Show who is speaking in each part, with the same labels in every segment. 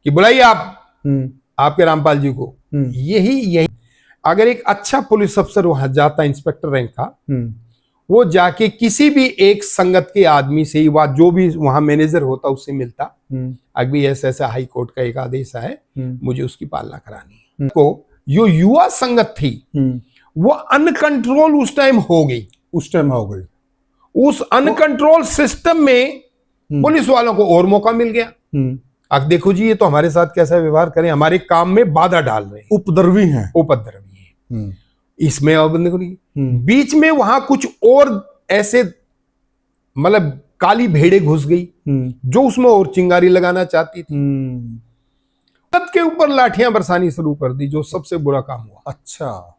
Speaker 1: कि बुलाइए आप आपके रामपाल जी को। यही अगर एक अच्छा पुलिस अफसर वहां जाता, इंस्पेक्टर रैंक का, वो जाके किसी भी एक संगत के आदमी से ही जो भी वहां मैनेजर होता उससे मिलता, अभी ऐसा ऐसा हाई कोर्ट का एक आदेश है, मुझे उसकी पालना करानी है। को जो युवा संगत थी वो अनकंट्रोल उस टाइम हो गई। उस अनकंट्रोल सिस्टम में पुलिस वालों को और मौका मिल गया। अब देखो जी, ये तो हमारे साथ कैसा व्यवहार करें, हमारे काम में बाधा डाल रहे हैं, उपद्रवी हैं। इसमें अब देखो बीच में वहां कुछ और ऐसे मतलब काली भेड़े घुस गई जो उसमें और चिंगारी लगाना चाहती थी। तब के ऊपर लाठियां बरसानी शुरू कर दी, जो सबसे बुरा काम हुआ।
Speaker 2: अच्छा,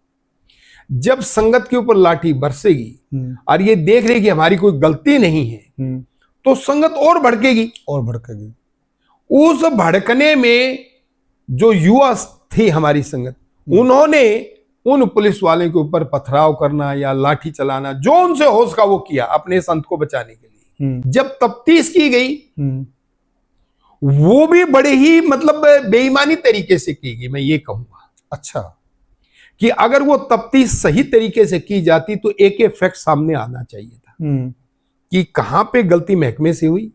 Speaker 1: जब संगत के ऊपर लाठी बरसेगी और ये देख रही कि हमारी कोई गलती नहीं है, तो संगत और भड़केगी। उस भड़कने में जो युवा थी हमारी संगत, उन्होंने उन पुलिस वाले के ऊपर पथराव करना या लाठी चलाना, जो उनसे हो सका वो किया अपने संत को बचाने के लिए। जब तफ्तीश की गई, वो भी बड़े ही मतलब बेईमानी तरीके से की गई, मैं ये कहूंगा।
Speaker 2: अच्छा,
Speaker 1: कि अगर वो तफ्तीश सही तरीके से की जाती तो एक फैक्ट सामने आना चाहिए था कि कहां पे गलती महकमे से हुई,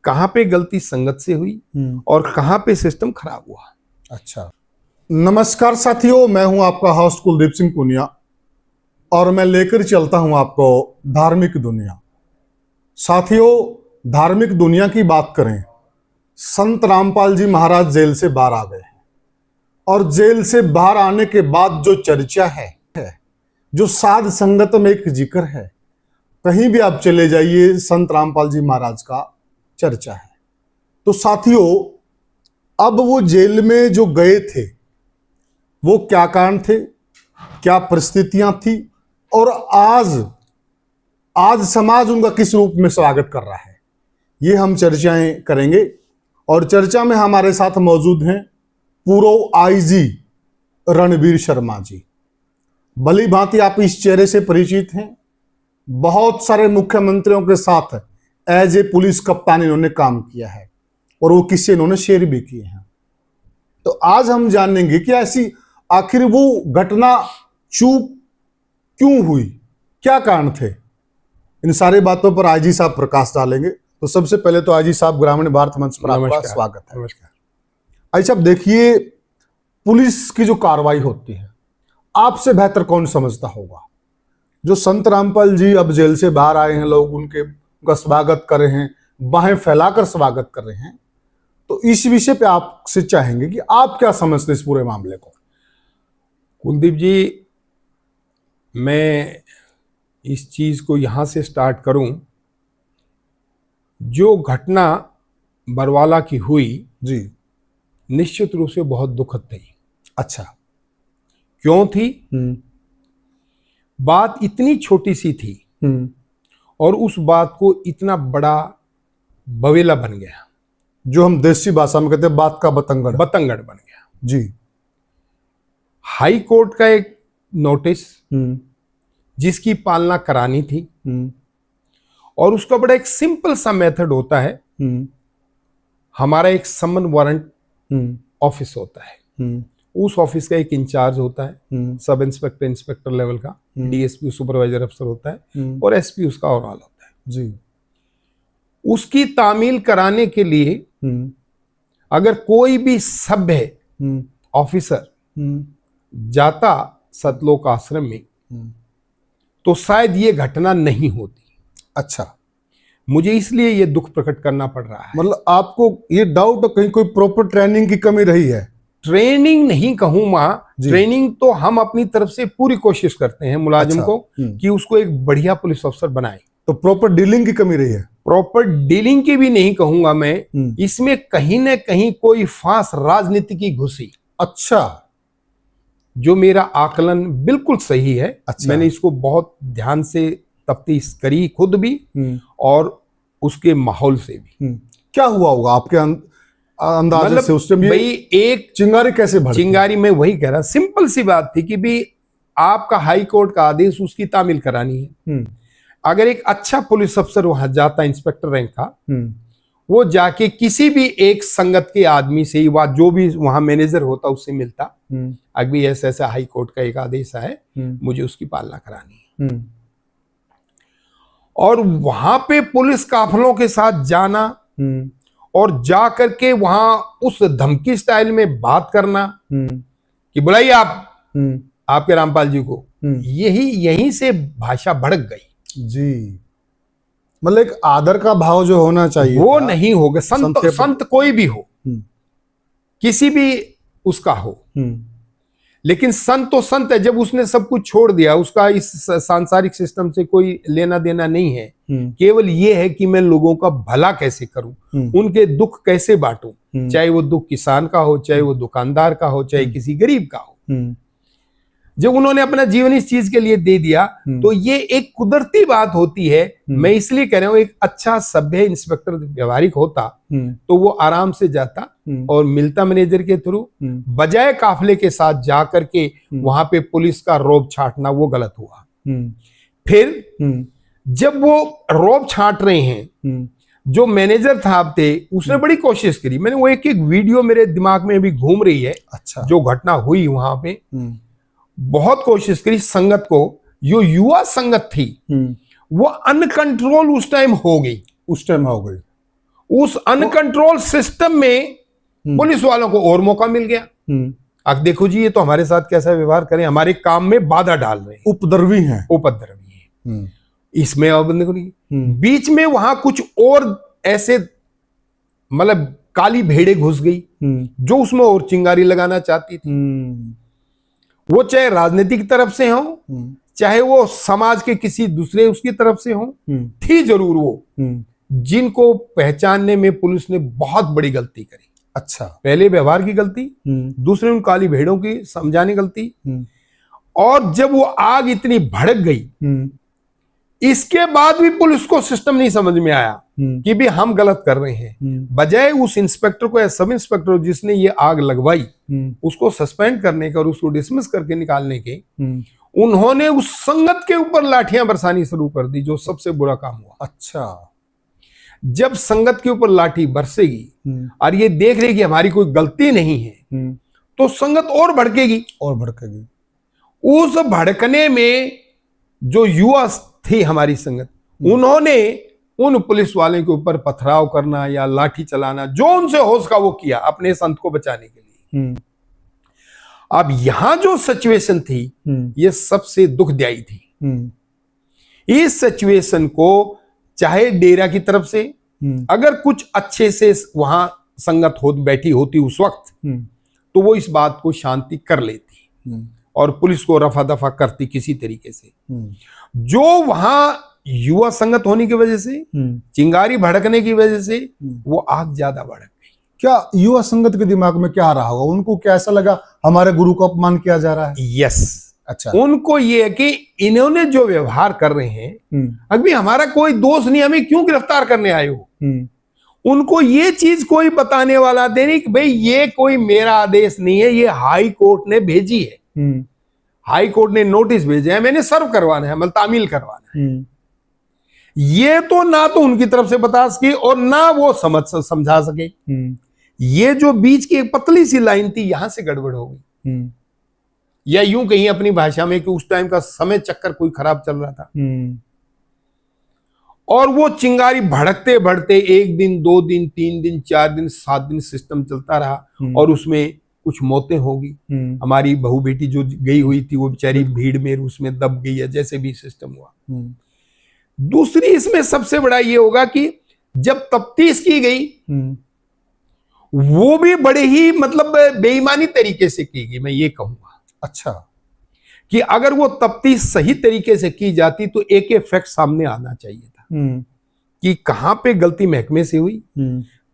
Speaker 1: कहां पे गलती संगत से हुई और कहां पे सिस्टम खराब हुआ।
Speaker 2: अच्छा, नमस्कार साथियों, मैं हूं आपका होस्ट कुलदीप सिंह पुनिया और मैं लेकर चलता हूं आपको धार्मिक दुनिया। साथियों, धार्मिक दुनिया की बात करें, संत रामपाल जी महाराज जेल से बाहर आ गए हैं और जेल से बाहर आने के बाद जो चर्चा है, जो साध संगत में एक जिक्र है, कहीं भी आप चले जाइए संत रामपाल जी महाराज का चर्चा है। तो साथियों, अब वो जेल में जो गए थे, वो क्या कारण थे, क्या परिस्थितियां थी और आज समाज उनका किस रूप में स्वागत कर रहा है, ये हम चर्चाएं करेंगे। और चर्चा में हमारे साथ मौजूद हैं पूर्व आईजी रणवीर शर्मा जी। भली भांति आप इस चेहरे से परिचित हैं, बहुत सारे मुख्यमंत्रियों के साथ एज ए पुलिस कप्तान इन्होंने काम किया है और वो किस्से इन्होंने शेयर भी किए हैं। तो आज हम जानेंगे कि ऐसी आखिर वो घटना चूक क्यों हुई, क्या कारण थे। इन सारी बातों पर आईजी साहब प्रकाश डालेंगे। तो सबसे पहले तो आईजी साहब, ग्रामीण भारत मंच पर आपका स्वागत है।
Speaker 1: नमस्कार।
Speaker 2: आईजी साहब, देखिए, पुलिस की जो कार्रवाई होती है, आपसे बेहतर कौन समझता होगा। जो संत रामपाल जी अब जेल से बाहर आए हैं, लोग उनका स्वागत कर रहे हैं, बाहें फैलाकर स्वागत कर रहे हैं, तो इस विषय पे आपसे चाहेंगे कि आप क्या समझते हैं इस पूरे मामले को।
Speaker 1: कुलदीप जी, मैं इस चीज को यहां से स्टार्ट करूं। जो घटना बरवाला की हुई
Speaker 2: जी,
Speaker 1: निश्चित रूप से बहुत दुखद थी।
Speaker 2: अच्छा,
Speaker 1: क्यों थी? बात इतनी छोटी सी थी और उस बात को इतना बड़ा बवेला बन गया,
Speaker 2: जो हम देसी भाषा में कहते हैं बात का बतंगड़
Speaker 1: बन गया
Speaker 2: जी।
Speaker 1: हाई कोर्ट का एक नोटिस जिसकी पालना करानी थी, और उसका बड़ा एक सिंपल सा मेथड होता है। हमारा एक समन वारंट ऑफिस होता है, उस ऑफिस का एक इंचार्ज होता है, सब इंस्पेक्टर, इंस्पेक्टर लेवल का, डीएसपी सुपरवाइजर अफसर होता है और एसपी उसका ओवरऑल होता है
Speaker 2: जी।
Speaker 1: उसकी तामील कराने के लिए अगर कोई भी सभ्य ऑफिसर जाता सतलोक आश्रम में, तो शायद ये घटना नहीं होती।
Speaker 2: अच्छा,
Speaker 1: मुझे इसलिए ये दुख प्रकट करना पड़ रहा है।
Speaker 2: मतलब आपको ये डाउट कहीं कोई प्रॉपर ट्रेनिंग की कमी रही है?
Speaker 1: ट्रेनिंग नहीं कहूंगा, ट्रेनिंग तो हम अपनी तरफ से पूरी कोशिश करते हैं मुलाजिम को कि उसको एक बढ़िया पुलिस अफसर बनाए।
Speaker 2: तो प्रॉपर डीलिंग की कमी रही है?
Speaker 1: प्रॉपर डीलिंग की भी नहीं कहूंगा मैं, इसमें कहीं ना कहीं कोई फांस राजनीति की घुसी।
Speaker 2: अच्छा,
Speaker 1: जो मेरा आकलन बिल्कुल सही है।
Speaker 2: अच्छा।
Speaker 1: मैंने इसको बहुत ध्यान से तफ्तीश करी, खुद भी और उसके माहौल से भी।
Speaker 2: क्या हुआ होगा आपके अंदाजे
Speaker 1: मतलब
Speaker 2: से उस टाइम?
Speaker 1: भाई, एक
Speaker 2: चिंगारी कैसे भड़की?
Speaker 1: चिंगारी में वही कह रहा, सिंपल सी बात थी कि भी आपका हाई कोर्ट का आदेश, उसकी तामील करानी है। अगर एक अच्छा पुलिस अफसर वहां जाता, इंस्पेक्टर रैंक का, वो जाके किसी भी एक संगत के आदमी से ही बात, जो भी वहां मैनेजर होता उससे मिलता, अभी ऐसा ऐसा हाई कोर्ट का एक आदेश है, मुझे उसकी पालना करानी है। और वहां पे पुलिस काफिलों के साथ जाना और जा करके वहां उस धमकी स्टाइल में बात करना कि बुलाइए आप आपके रामपाल जी को, यहीं से भाषा भड़क गई
Speaker 2: जी। मतलब एक आदर का भाव जो होना चाहिए
Speaker 1: वो नहीं होगा। संत कोई भी हो, किसी भी उसका हो, लेकिन संत तो संत है। जब उसने सब कुछ छोड़ दिया, उसका इस सांसारिक सिस्टम से कोई लेना देना नहीं है, केवल ये है कि मैं लोगों का भला कैसे करूं, उनके दुख कैसे बांटूं, चाहे वो दुख किसान का हो, चाहे वो दुकानदार का हो, चाहे किसी गरीब का हो। जब उन्होंने अपना जीवन इस चीज के लिए दे दिया, तो ये एक कुदरती बात होती है। मैं इसलिए कह रहा हूं, एक अच्छा सभ्य इंस्पेक्टर व्यवहारिक होता तो वो आराम से जाता और मिलता मैनेजर के थ्रू, बजाय काफले के साथ जा करके वहां पे पुलिस का रौब छांटना, वो गलत हुआ। फिर जब वो रौब छांट रहे हैं, जो मैनेजर साहब थे उसने बड़ी कोशिश करी। मैंने वो एक वीडियो मेरे दिमाग में भी घूम रही है,
Speaker 2: अच्छा,
Speaker 1: जो घटना हुई वहां पे, बहुत कोशिश करी संगत को, जो युवा संगत थी वो अनकंट्रोल उस टाइम हो गई। उस अनकंट्रोल सिस्टम में पुलिस वालों को और मौका मिल गया। अब देखो जी, ये तो हमारे साथ कैसा व्यवहार करें, हमारे काम में बाधा डाल रहे हैं,
Speaker 2: उपद्रवी हैं।
Speaker 1: इसमें अब देखो नहीं, बीच में वहां कुछ और ऐसे मतलब काली भेड़े घुस गई जो उसमें और चिंगारी लगाना चाहती थी। वो चाहे राजनीतिक तरफ से हो, चाहे वो समाज के किसी दूसरे उसकी तरफ से हो, थी जरूर वो, जिनको पहचानने में पुलिस ने बहुत बड़ी गलती करी।
Speaker 2: अच्छा,
Speaker 1: पहले व्यवहार की गलती, दूसरे उन काली भेड़ों की समझाने गलती, और जब वो आग इतनी भड़क गई, इसके बाद भी पुलिस को सिस्टम नहीं समझ में आया कि भी हम गलत कर रहे हैं। बजाय उस इंस्पेक्टर को या सब इंस्पेक्टर जिसने ये आग लगवाई, उसको सस्पेंड करने का और उसको डिसमिस करके निकालने के, उन्होंने उस संगत के ऊपर लाठियां बरसानी शुरू कर दी, जो सबसे बुरा काम हुआ।
Speaker 2: अच्छा,
Speaker 1: जब संगत के ऊपर लाठी बरसेगी और ये देख रही कि हमारी कोई गलती नहीं है, तो संगत और भड़केगी। उस भड़कने में जो युवा थी हमारी संगत, उन्होंने उन पुलिस वाले के ऊपर पथराव करना या लाठी चलाना, जो उनसे होश का वो किया अपने संत को बचाने के लिए। अब यहां जो सिचुएशन थी, ये सबसे दुखदायी थी। इस सिचुएशन को चाहे डेरा की तरफ से अगर कुछ अच्छे से वहां संगत बैठी होती उस वक्त, तो वो इस बात को शांति कर लेती और पुलिस को रफा दफा करती किसी तरीके से। जो वहां युवा संगत होने की वजह से, चिंगारी भड़कने की वजह से वो आग ज्यादा भड़क गई।
Speaker 2: क्या युवा संगत के दिमाग में क्या आ रहा होगा? उनको कैसा लगा हमारे गुरु को अपमान किया जा रहा है?
Speaker 1: यस,
Speaker 2: अच्छा,
Speaker 1: उनको ये है कि इन्होंने जो व्यवहार कर रहे हैं, अभी हमारा कोई दोष नहीं, हमें क्यों गिरफ्तार करने आए हो? उनको ये चीज कोई बताने वाला दे नहीं कि भाई ये कोई मेरा आदेश नहीं है, ये हाई कोर्ट ने भेजी है। हाई कोर्ट ने नोटिस भेजा है, मैंने सर्व करवाना है, मतलब तामील करवाना है। ये तो ना तो उनकी तरफ से बता सके और ना वो समझा सके। ये जो बीच की एक पतली सी लाइन थी, यहां से गड़बड़ हो गई, या यूं कहीं अपनी भाषा में कि उस टाइम का समय चक्कर कोई खराब चल रहा था, और वो चिंगारी भड़कते भड़कते 1 दिन 2 दिन 3 दिन 4 दिन 7 दिन सिस्टम चलता रहा, और उसमें कुछ मौतें होगी। हमारी बहू बेटी जो गई हुई थी, वो बेचारी भीड़ में उसमें दब गई है, जैसे भी सिस्टम हुआ। दूसरी इसमें सबसे बड़ा ये होगा कि जब तफ्तीश की गई, वो भी बड़े ही मतलब बेईमानी तरीके से की गई, मैं ये कहूंगा।
Speaker 2: अच्छा,
Speaker 1: कि अगर वो तफ्तीश सही तरीके से की जाती तो एक फैक्ट सामने आना चाहिए था कि कहां पे गलती महकमे से हुई,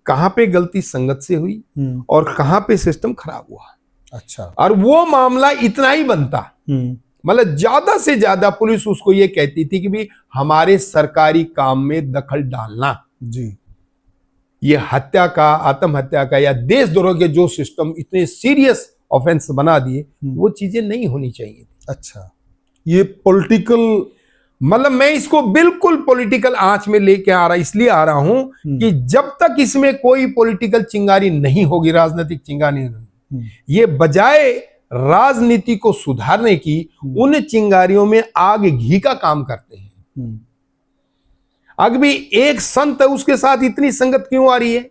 Speaker 1: कहां पे गलती संगत से हुई, और कहां पे सिस्टम खराब हुआ।
Speaker 2: अच्छा,
Speaker 1: और वो मामला इतना ही बनता, मतलब ज्यादा से ज्यादा पुलिस उसको ये कहती थी कि भी हमारे सरकारी काम में दखल डालना
Speaker 2: जी,
Speaker 1: ये हत्या का, आत्महत्या का या देशद्रोह के जो सिस्टम इतने सीरियस ऑफेंस बना दिए, वो चीजें नहीं होनी चाहिए।
Speaker 2: अच्छा, ये पॉलिटिकल
Speaker 1: मतलब मैं इसको बिल्कुल पॉलिटिकल आंच में लेके आ रहा, इसलिए आ रहा हूं कि जब तक इसमें कोई पॉलिटिकल चिंगारी नहीं होगी, राजनीतिक चिंगारी नहीं, ये बजाय राजनीति को सुधारने की उन चिंगारियों में आग घी का काम करते हैं। अभी एक संत है, उसके साथ इतनी संगत क्यों आ रही है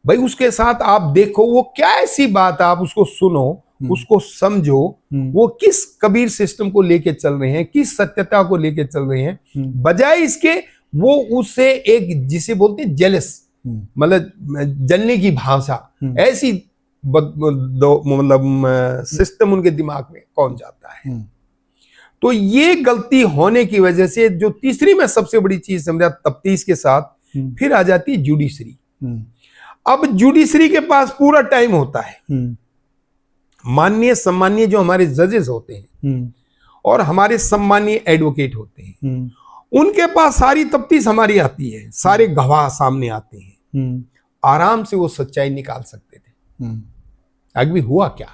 Speaker 1: भाई? उसके साथ आप देखो वो क्या ऐसी बात है, आप उसको सुनो, उसको समझो, वो किस कबीर सिस्टम को लेके चल रहे हैं, किस सत्यता को लेके चल रहे हैं, बजाय इसके वो उससे एक जिसे बोलते हैं जेलस, मतलब जलने की भाषा, ऐसी मतलब सिस्टम उनके दिमाग में कौन जाता है। तो ये गलती होने की वजह से जो तीसरी मैं सबसे बड़ी चीज समझा तफ्तीश के साथ, फिर आ जाती है जुडिशरी। अब जुडिशरी के पास पूरा टाइम होता है, माननीय सम्मानीय जो हमारे जजेस होते हैं और हमारे सम्मानीय एडवोकेट होते हैं, उनके पास सारी तफ्तीश हमारी आती है, सारे गवाह सामने आते हैं, आराम से वो सच्चाई निकाल सकते थे। अभी हुआ क्या,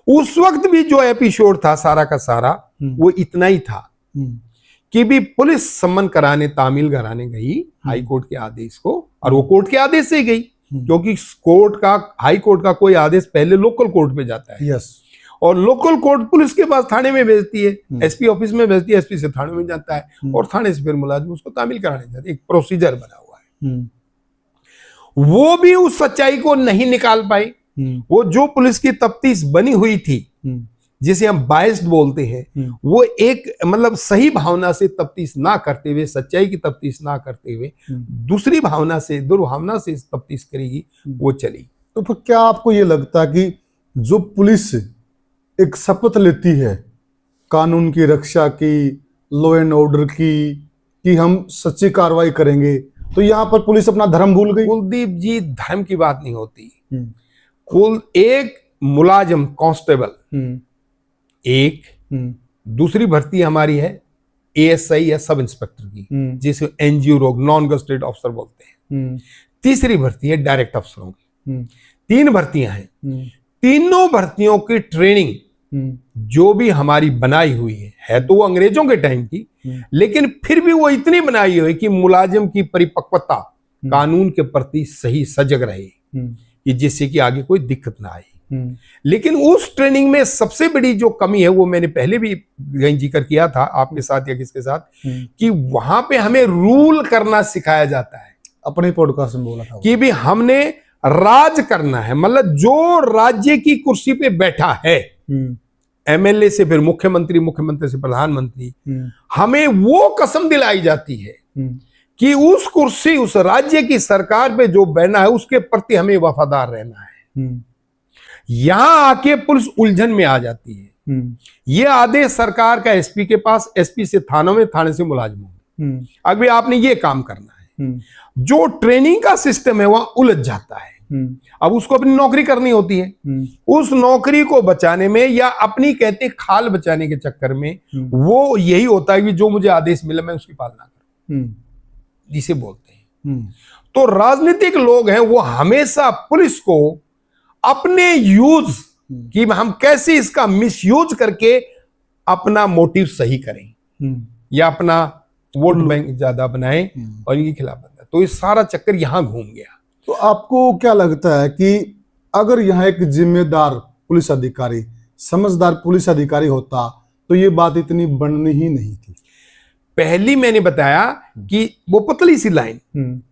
Speaker 1: उस वक्त भी जो एपिसोड था सारा का सारा वो इतना ही था कि भी पुलिस सम्मन कराने, तामील कराने गई हाई कोर्ट के आदेश को, और वो कोर्ट के आदेश से गई, क्योंकि कोर्ट का, हाई कोर्ट का कोई आदेश पहले लोकल कोर्ट में जाता है।
Speaker 2: यस।
Speaker 1: और लोकल कोर्ट पुलिस के पास थाने में भेजती है, एसपी ऑफिस में भेजती है, एसपी से थाने में जाता है, और थाने से फिर मुलाजिम उसको तामील कराने जाते, एक प्रोसीजर बना हुआ है। वो भी उस सच्चाई को नहीं निकाल पाई। वो जो पुलिस की तफ्तीश बनी हुई थी, जिसे हम बायस्ड बोलते हैं, वो एक मतलब सही भावना से तफ्तीश ना करते हुए, सच्चाई की तफ्तीश ना करते हुए दूसरी भावना से, दुर्भावना से तफ्तीश करेगी, वो चली।
Speaker 2: तो फिर क्या आपको ये लगता है कि जो पुलिस एक शपथ लेती है कानून की रक्षा की, लॉ एंड ऑर्डर की, कि हम सच्ची कार्रवाई करेंगे, तो यहाँ पर पुलिस अपना धर्म भूल गई?
Speaker 1: कुलदीप जी, धर्म की बात नहीं होती। एक मुलाजिम कांस्टेबल, एक दूसरी भर्ती हमारी है एएसआई या सब इंस्पेक्टर की, जिसे एनजीओ रोग नॉन गजेटेड ऑफिसर बोलते हैं। तीसरी भर्ती है डायरेक्ट अफसरों की। 3 भर्तियां हैं। तीनों भर्तियों की ट्रेनिंग जो भी हमारी बनाई हुई है तो वो अंग्रेजों के टाइम की, लेकिन फिर भी वो इतनी बनाई हुई कि मुलाजिम की परिपक्वता कानून के प्रति सही सजग रहे, कि जिससे कि आगे कोई दिक्कत ना आए। लेकिन उस ट्रेनिंग में सबसे बड़ी जो कमी है, वो मैंने पहले भी जिक्र किया था आपके साथ या किसके साथ, कि वहां पे हमें रूल करना सिखाया जाता है।
Speaker 2: अपने पॉडकास्ट में बोला था
Speaker 1: कि भी हमने राज करना है, मतलब जो राज्य की कुर्सी पे बैठा है, एमएलए से फिर मुख्यमंत्री, मुख्यमंत्री से प्रधानमंत्री, हमें वो कसम दिलाई जाती है कि उस कुर्सी, उस राज्य की सरकार पे जो बैठना है उसके प्रति हमें वफादार रहना है। यहां आके पुलिस उलझन में आ जाती है। ये आदेश सरकार का एसपी के पास, एसपी से थानों में, थाने से मुलाजिमों में, अभी आपने ये काम करना है। जो ट्रेनिंग का सिस्टम है वहां उलझ जाता है। अब उसको अपनी नौकरी करनी होती है, उस नौकरी को बचाने में या अपनी कहते खाल बचाने के चक्कर में वो यही होता है कि जो मुझे आदेश मिला मैं उसकी पालना करूं, जिसे बोलते हैं। तो राजनीतिक लोग हैं वो हमेशा पुलिस को अपने यूज कि हम कैसे इसका मिसयूज करके अपना मोटिव सही करें या अपना वोट बैंक ज्यादा बनाएं और इनके खिलाफ बनाएं। तो ये सारा चक्कर यहां घूम गया।
Speaker 2: तो आपको क्या लगता है कि अगर यहाँ एक जिम्मेदार पुलिस अधिकारी, समझदार पुलिस अधिकारी होता तो ये बात इतनी बननी ही नहीं थी?
Speaker 1: पहली मैंने बताया कि वो पतली सी लाइन,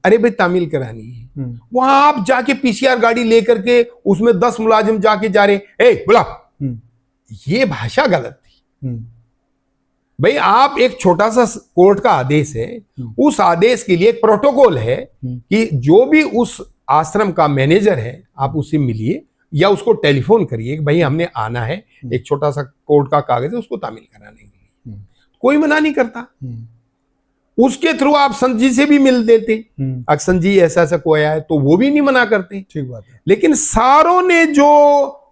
Speaker 1: अरे भाई तामील करानी है, वहां आप जाके पीसीआर गाड़ी लेकर के उसमें 10 मुलाजिम जाके जा रहे, ए बुला, ये भाषा गलत थी। भाई आप एक छोटा सा कोर्ट का आदेश है, उस आदेश के लिए एक प्रोटोकॉल है कि जो भी उस आश्रम का मैनेजर है आप उससे मिलिए या उसको टेलीफोन करिए कि भाई हमने आना है, एक छोटा सा कोर्ट का कागज है उसको तामील कराने के लिए। कोई मना नहीं करता। उसके थ्रू आप संजी से भी मिल देते, अक्सन जी ऐसा ऐसा कोई आया तो वो भी नहीं मना करते।
Speaker 2: ठीक बात है।
Speaker 1: लेकिन सारों ने जो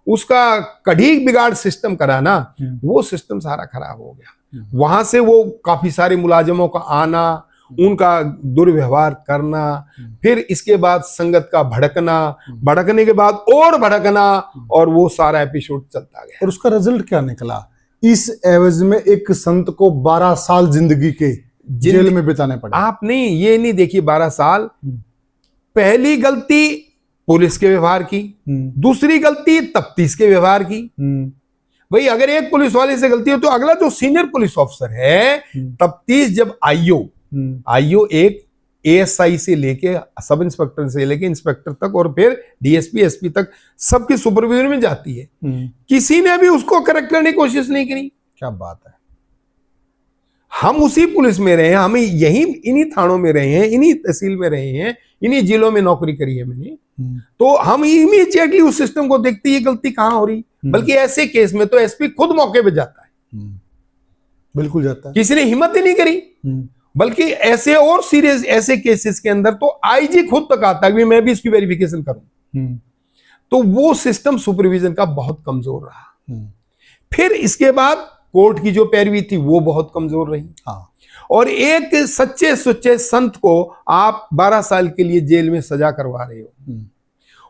Speaker 1: उसका कड़ी बिगाड़ सिस्टम करा ना, वो सिस्टम सारा खराब हो गया। वहां से वो काफी सारे मुलाजिमों का आना, उनका दुर्व्यवहार करना, फिर इसके बाद संगत का भड़कना, भड़कने के बाद और भड़कना, और वो सारा एपिसोड चलता गया।
Speaker 2: और उसका रिजल्ट क्या निकला इस एवज में एक संत को 12 साल जिंदगी के जेल में बिताने पड़े।
Speaker 1: आप नहीं, ये नहीं देखिए 12 साल। पहली गलती पुलिस के व्यवहार की, दूसरी गलती तफ्तीश के व्यवहार की। भाई अगर एक पुलिस वाले से गलती हो तो अगला जो सीनियर पुलिस ऑफिसर है, तफ्तीश जब आईओ एक एएसआई से लेके सब इंस्पेक्टर से लेके इंस्पेक्टर तक और फिर डीएसपी एसपी तक सबकी सुपरविजन में जाती है, किसी ने भी उसको करेक्ट करने की कोशिश नहीं करी।
Speaker 2: क्या बात है।
Speaker 1: हम उसी पुलिस में रहे हैं, हम यही इन्हीं थानों में रहे हैं, इन्हीं तहसील में रहे हैं, इन्हीं जिलों में नौकरी करी है मैंने, तो हम इमीडिएटली उस सिस्टम को देखते ये गलती कहां हो रही। बल्कि ऐसे केस में तो एसपी खुद मौके पे जाता है,
Speaker 2: बिल्कुल जाता है।
Speaker 1: किसी ने हिम्मत ही नहीं करी। बल्कि ऐसे और सीरियस ऐसे केसेस के अंदर तो आईजी खुद तक आता है कि मैं भी इसकी वेरिफिकेशन करूं। तो वो सिस्टम सुपरविजन का बहुत कमजोर रहा। फिर इसके बाद कोर्ट की जो पैरवी थी वो बहुत कमजोर रही।
Speaker 2: हाँ।
Speaker 1: और एक सच्चे सुच्चे संत को आप 12 साल के लिए जेल में सजा करवा रहे हो,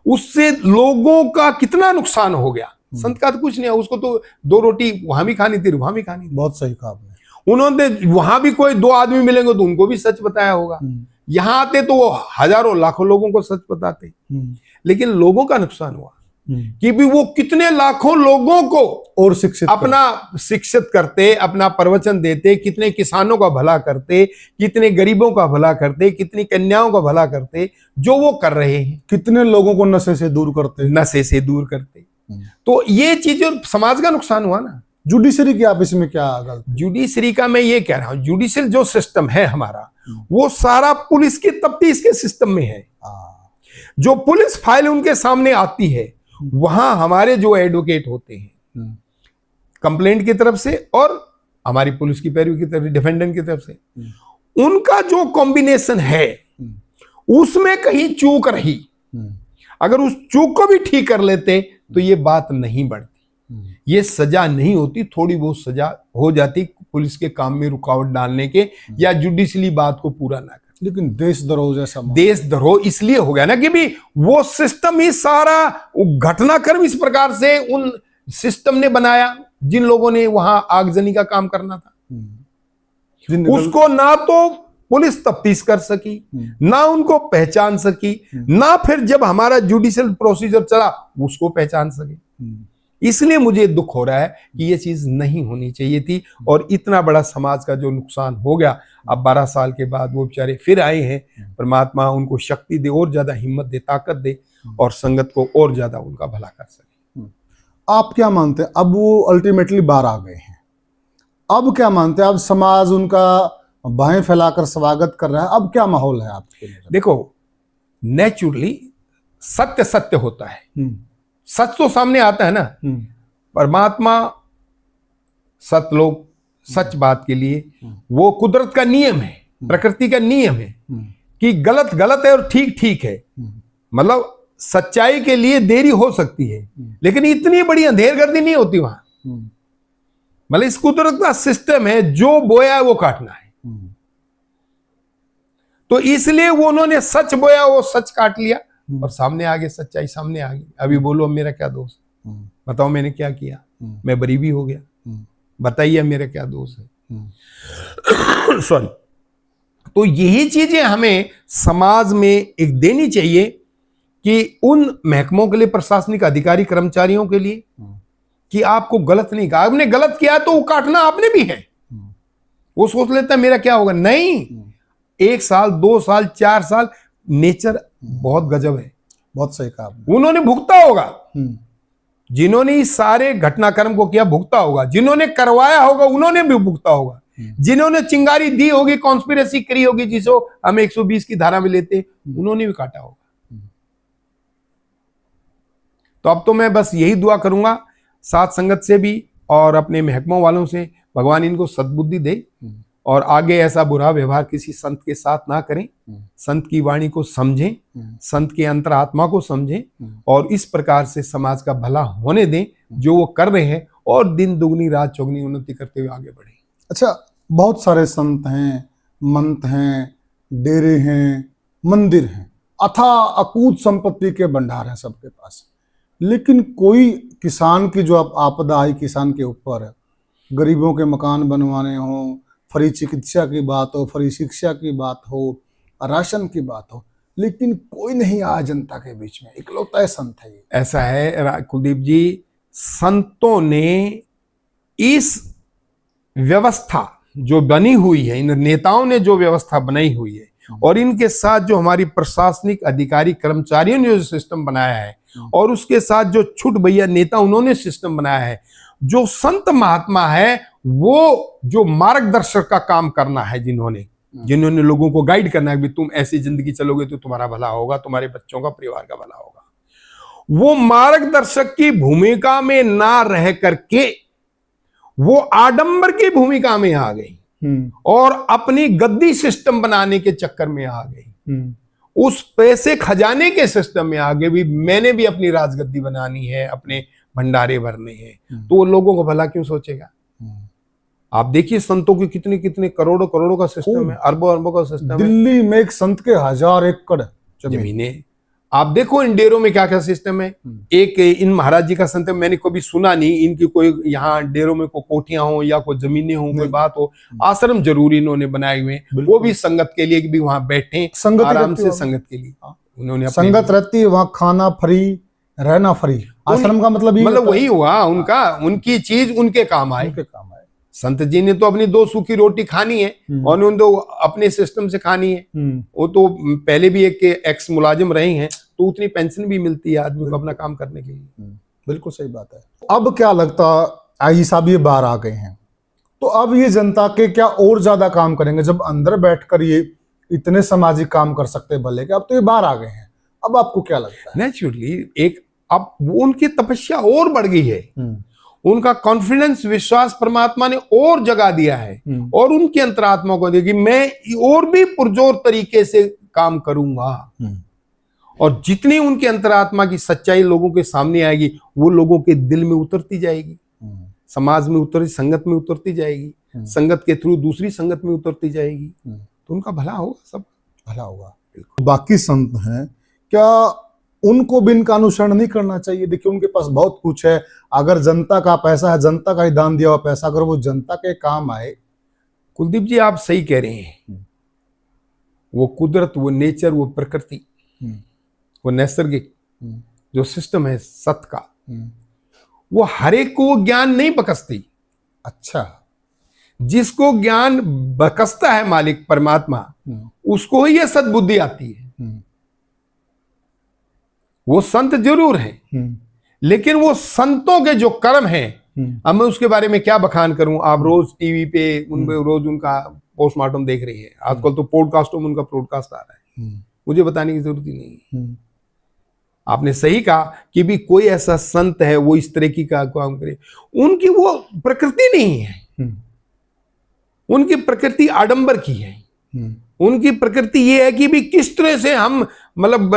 Speaker 1: उससे लोगों का कितना नुकसान हो गया। संत का तो कुछ नहीं है, उसको तो 2 रोटी वहां भी खानी थी, वहां भी खानी थी।
Speaker 2: बहुत सही कहा आपने।
Speaker 1: उन्होंने वहां भी कोई 2 आदमी मिलेंगे तो उनको भी सच बताया होगा। यहां आते तो वो हजारों लाखों लोगों को सच बताते, लेकिन लोगों का नुकसान हुआ कि भी वो कितने लाखों लोगों को
Speaker 2: और
Speaker 1: शिक्षित करते, अपना प्रवचन देते, कितने किसानों का भला करते, कितने गरीबों का भला करते, कितनी कन्याओं का भला करते, जो वो कर रहे हैं।
Speaker 2: कितने लोगों को नशे से दूर करते।
Speaker 1: तो ये चीजें समाज का नुकसान हुआ ना।
Speaker 2: जुडिशरी की आप इसमें क्या गलती?
Speaker 1: जुडिशरी का मैं ये कह रहा हूं, जुडिशियल जो सिस्टम है हमारा वो सारा पुलिस की तफ्तीश के सिस्टम में है। जो पुलिस फाइल उनके सामने आती है वहां हमारे जो एडवोकेट होते हैं कंप्लेंट की तरफ से और हमारी पुलिस की पैरवी की तरफ, डिफेंडेंट की तरफ से, उनका जो कॉम्बिनेशन है उसमें कहीं चूक रही। अगर उस चूक को भी ठीक कर लेते तो ये बात नहीं बढ़ती, ये सजा नहीं होती, थोड़ी बहुत सजा हो जाती पुलिस के काम में रुकावट डालने के या जुडिशली बात को पूरा ना कर।
Speaker 2: लेकिन देशद्रोह जैसा,
Speaker 1: देशद्रोह इसलिए हो गया ना कि भी वो सिस्टम ही सारा घटनाक्रम इस प्रकार से उन सिस्टम ने बनाया जिन लोगों ने वहां आगजनी का काम करना था, उसको ना तो पुलिस तफ्तीश कर सकी, ना उनको पहचान सकी, ना फिर जब हमारा जुडिशियल प्रोसीजर चला उसको पहचान सके। इसलिए मुझे दुख हो रहा है कि ये चीज नहीं होनी चाहिए थी और इतना बड़ा समाज का जो नुकसान हो गया। अब 12 साल के बाद वो बेचारे फिर आए हैं, परमात्मा उनको शक्ति दे, और ज्यादा हिम्मत दे, ताकत दे और संगत को और ज्यादा उनका भला कर सके।
Speaker 2: आप क्या मानते हैं? अब वो अल्टीमेटली बाहर आ गए हैं, अब क्या मानते हैं? अब समाज उनका बाहें फैलाकर स्वागत कर रहा है, अब क्या माहौल है आपके लिए?
Speaker 1: देखो, नेचुरली सत्य सत्य होता है, सच तो सामने आता है ना। परमात्मा सतलोक सच बात के लिए, वो कुदरत का नियम है, प्रकृति का नियम है कि गलत गलत है और ठीक ठीक है। मतलब सच्चाई के लिए देरी हो सकती है लेकिन इतनी बड़ी अंधेरगर्दी नहीं होती वहां। मतलब इस कुदरत का सिस्टम है, जो बोया है वो काटना है। तो इसलिए वो उन्होंने सच बोया, वो सच काट लिया और सामने आ गए, सच्चाई सामने आ गई। अभी बोलो मेरा क्या दोष है, बताओ मैंने क्या किया, मैं बरी भी हो गया, बताइए मेरा क्या दोष है। सॉरी। तो यही चीजें हमें समाज में एक देनी चाहिए कि उन महकमों के लिए, प्रशासनिक अधिकारी कर्मचारियों के लिए, कि आपको गलत नहीं कहा, आपने गलत किया तो वो काटना आपने भी है। वो सोच लेता है मेरा क्या होगा, नहीं, 1 साल 2 साल 4 साल, नेचर बहुत गजब है।
Speaker 2: बहुत सही कहा।
Speaker 1: उन्होंने भुगता होगा, जिन्होंने इस सारे घटनाक्रम को किया भुगता होगा, जिन्होंने करवाया होगा उन्होंने भी भुगता होगा, जिन्होंने चिंगारी दी होगी, कॉन्स्पिरेसी करी होगी, जिसको हम 120 की धारा में लेते, उन्होंने भी काटा होगा। तो अब तो मैं बस यही दुआ करूंगा साथ संगत से भी और अपने महकमों वालों से, भगवान इनको सद्बुद्धि दे और आगे ऐसा बुरा व्यवहार किसी संत के साथ ना करें, संत की वाणी को समझें, संत के अंतरात्मा को समझें और इस प्रकार से समाज का भला होने दें जो वो कर रहे हैं, और दिन दुगनी रात चौगनी उन्नति करते हुए आगे बढ़े।
Speaker 2: अच्छा, बहुत सारे संत हैं, मंत हैं, डेरे हैं, मंदिर हैं, अथाह अकूत संपत्ति के भंडार हैं सबके पास, लेकिन कोई किसान की जो अब आपदा आई किसान के ऊपर, गरीबों के मकान बनवाने हो, फ्री चिकित्सा की बात हो, फ्री शिक्षा की बात हो, राशन की बात हो, लेकिन कोई नहीं आया जनता के बीच में, इकलौता संत है ये।
Speaker 1: ऐसा है कुलदीप जी, संतों ने इस व्यवस्था जो बनी हुई है, इन नेताओं ने जो व्यवस्था बनाई हुई है, और इनके साथ जो हमारी प्रशासनिक अधिकारी कर्मचारियों ने जो सिस्टम बनाया है, और उसके साथ जो छुट भैया नेता उन्होंने सिस्टम बनाया है, जो संत महात्मा है वो जो मार्गदर्शक का काम करना है, जिन्होंने लोगों को गाइड करना है कि तुम ऐसी जिंदगी चलोगे तो तुम्हारा भला होगा, तुम्हारे बच्चों का, परिवार का भला होगा, वो मार्गदर्शक की भूमिका में ना रह करके वो आडंबर की भूमिका में आ गई और अपनी गद्दी सिस्टम बनाने के चक्कर में आ गई, उस पैसे खजाने के सिस्टम में आ गई। भी मैंने भी अपनी राजगद्दी बनानी है, अपने भंडारे भरने हैं, तो वो लोगों को भला क्यों सोचेगा? आप देखिए संतों की कितने कितने करोड़ों करोड़ों का सिस्टम है, अरबों अरबों का सिस्टम है।
Speaker 2: दिल्ली में एक संत के 1000 एकड़
Speaker 1: जमीनें। आप देखो इन डेरों में क्या क्या सिस्टम है। एक इन महाराज जी का संत मैंने कभी सुना नहीं, इनकी कोई यहाँ डेरों में कोई कोठियां हो या कोई जमीनें हो, कोई बात हो। आश्रम जरूर इन्होंने बनाए हुए, वो भी संगत के लिए कि भी वहां बैठे आराम से, संगत के लिए उन्होंने
Speaker 2: संगत रहती है वहां, खाना फ्री, रहना फ्री। आश्रम का मतलब
Speaker 1: वही हुआ उनका, उनकी चीज उनके काम आए। संत जी ने तो अपनी 2 सूखी रोटी खानी है और उन्होंने तो अपने सिस्टम से खानी है। वो तो पहले भी एक एक्स मुलाजिम रहे हैं, तो उतनी पेंशन भी मिलती है आदमी को अपना काम करने के लिए।
Speaker 2: बिल्कुल सही बात है। अब क्या लगता, आई साहब ये बाहर आ गए हैं, तो अब ये जनता के क्या और ज्यादा काम करेंगे? जब अंदर बैठकर ये इतने सामाजिक काम कर सकते भले के, अब तो ये बाहर आ गए हैं, अब आपको क्या लगता है?
Speaker 1: नेचुरली एक अब उनकी तपस्या और बढ़ गई है, उनका कॉन्फिडेंस, विश्वास परमात्मा ने और जगा दिया है, और उनकी अंतरात्मा को दिया कि मैं और भी पुरजोर तरीके से काम करूंगा। और जितनी उनकी अंतरात्मा की सच्चाई लोगों के सामने आएगी, वो लोगों के दिल में उतरती जाएगी, समाज में उतरती, संगत में उतरती जाएगी, संगत के थ्रू दूसरी संगत में उतरती जाएगी, तो उनका भला होगा, सब
Speaker 2: भला होगा। बाकी संत हैं, क्या उनको भी इनका अनुसरण नहीं करना चाहिए? देखिए उनके पास बहुत कुछ है, अगर जनता का पैसा है, जनता का ही दान दिया हुआ पैसा, अगर वो जनता के काम आए।
Speaker 1: कुलदीप जी आप सही कह रहे हैं, वो कुदरत, वो नेचर, वो प्रकृति, वो नैसर्गिक जो सिस्टम है सत का, वो हर एक को वो ज्ञान नहीं बकसती।
Speaker 2: अच्छा,
Speaker 1: जिसको ज्ञान बकसता है मालिक परमात्मा, उसको ही यह सद्बुद्धि आती है। वो संत जरूर हैं, लेकिन वो संतों के जो कर्म हैं, अब मैं उसके बारे में क्या बखान करूं। आप रोज टीवी पे रोज उनका पोस्टमार्टम देख रही है, आजकल तो पॉडकास्टों में उनका प्रोडकास्ट आ रहा है, मुझे बताने की जरूरत ही नहीं। आपने सही कहा कि भी कोई ऐसा संत है वो इस तरह की का काम करे, उनकी वो प्रकृति नहीं है, उनकी प्रकृति आडंबर की है। उनकी प्रकृति ये है कि भी किस तरह से हम मतलब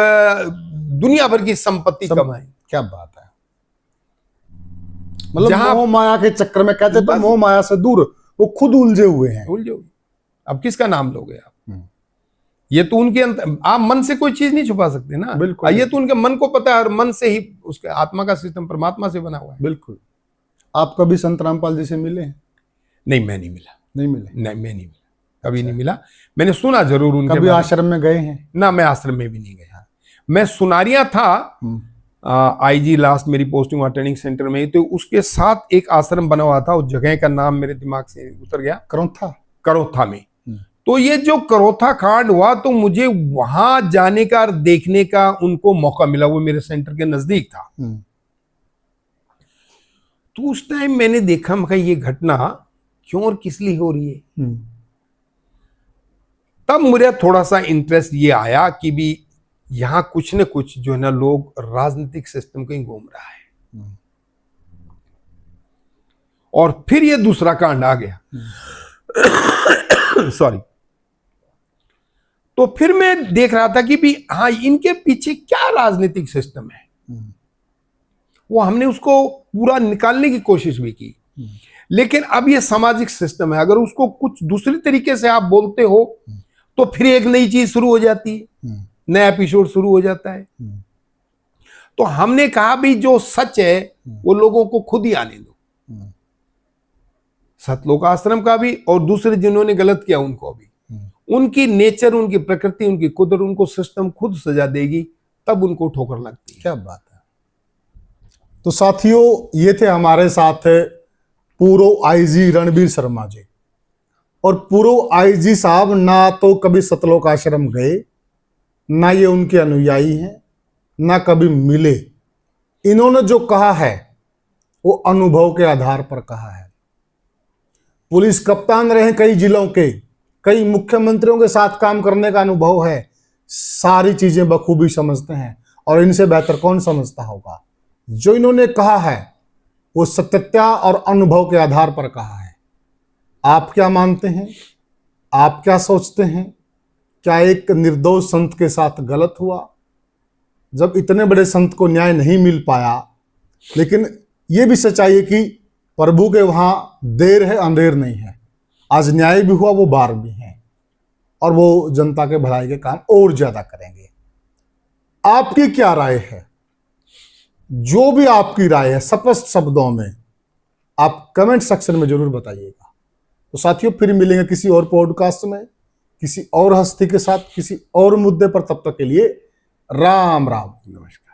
Speaker 1: दुनिया भर की संपत्ति कमाएं।
Speaker 2: क्या बात है, मतलब मोह माया के चक्कर में, कहते तो मोह माया से दूर, वो खुद उलझे हुए हैं।
Speaker 1: उलझे, अब किसका नाम लोगे आप? ये तो उनके आप मन से कोई चीज नहीं छुपा सकते ना।
Speaker 2: बिल्कुल,
Speaker 1: ये तो उनके मन को पता है, और मन से ही उसके आत्मा का सिस्टम परमात्मा से बना हुआ है।
Speaker 2: बिल्कुल। आप कभी संत रामपाल जी से मिले हैं?
Speaker 1: नहीं, मैं नहीं मिला।
Speaker 2: नहीं मिले? नहीं,
Speaker 1: मैं नहीं मिला, कभी नहीं मिला। मैंने सुना जरूर उनके।
Speaker 2: कभी आश्रम में गए हैं?
Speaker 1: ना, मैं आश्रम में भी नहीं गया। मैं सुनारिया था, आईजी लास्ट मेरी पोस्टिंग ट्रेनिंग सेंटर में, तो उसके साथ एक आश्रम बना हुआ था, उस जगह का नाम मेरे दिमाग से उतर गया, करोथा में। तो ये जो करोथा कांड हुआ, तो मुझे वहां जाने का, देखने का उनको मौका मिला, वो मेरे सेंटर के नजदीक था। तो उस टाइम मैंने देखा, मैं ये घटना क्यों और किस लिए हो रही है। तब मुझे थोड़ा सा इंटरेस्ट ये आया कि भी यहां कुछ न कुछ जो है ना, लोग राजनीतिक सिस्टम कहीं घूम रहा है। और फिर ये दूसरा कांड आ गया, सॉरी। तो फिर मैं देख रहा था कि भी हाँ, इनके पीछे क्या राजनीतिक सिस्टम है। वो हमने उसको पूरा निकालने की कोशिश भी की, लेकिन अब ये सामाजिक सिस्टम है, अगर उसको कुछ दूसरी तरीके से आप बोलते हो तो फिर एक नई चीज शुरू हो जाती है, नया एपिसोड शुरू हो जाता है। तो हमने कहा भी जो सच है वो लोगों को खुद ही आने दो। सतलोक आश्रम का भी और दूसरे जिन्होंने गलत किया उनको भी। उनकी नेचर, उनकी प्रकृति, उनकी कुदरत, उनको सिस्टम खुद सजा देगी, तब उनको ठोकर लगती है।
Speaker 2: क्या बात है। तो साथियों, ये थे हमारे साथ पूर्व आईजी रणबीर शर्मा जी। और पूर्व आईजी साहब ना तो कभी सतलोक आश्रम गए, ना ये उनके अनुयायी हैं, ना कभी मिले। इन्होंने जो कहा है वो अनुभव के आधार पर कहा है। पुलिस कप्तान रहे कई जिलों के, कई मुख्यमंत्रियों के साथ काम करने का अनुभव है, सारी चीजें बखूबी समझते हैं और इनसे बेहतर कौन समझता होगा। जो इन्होंने कहा है वो सत्यता और अनुभव के आधार पर कहा है। आप क्या मानते हैं? आप क्या सोचते हैं? क्या एक निर्दोष संत के साथ गलत हुआ? जब इतने बड़े संत को न्याय नहीं मिल पाया, लेकिन ये भी सच्चाई है कि प्रभु के वहां देर है अंधेर नहीं है। आज न्याय भी हुआ, वो बार भी है और वो जनता के भलाई के काम और ज्यादा करेंगे। आपकी क्या राय है? जो भी आपकी राय है स्पष्ट शब्दों में आप कमेंट सेक्शन में जरूर बताइएगा। तो साथियों, फिर मिलेंगे किसी और पॉडकास्ट में, किसी और हस्ती के साथ, किसी और मुद्दे पर। तब तक के लिए राम राम,
Speaker 1: नमस्कार।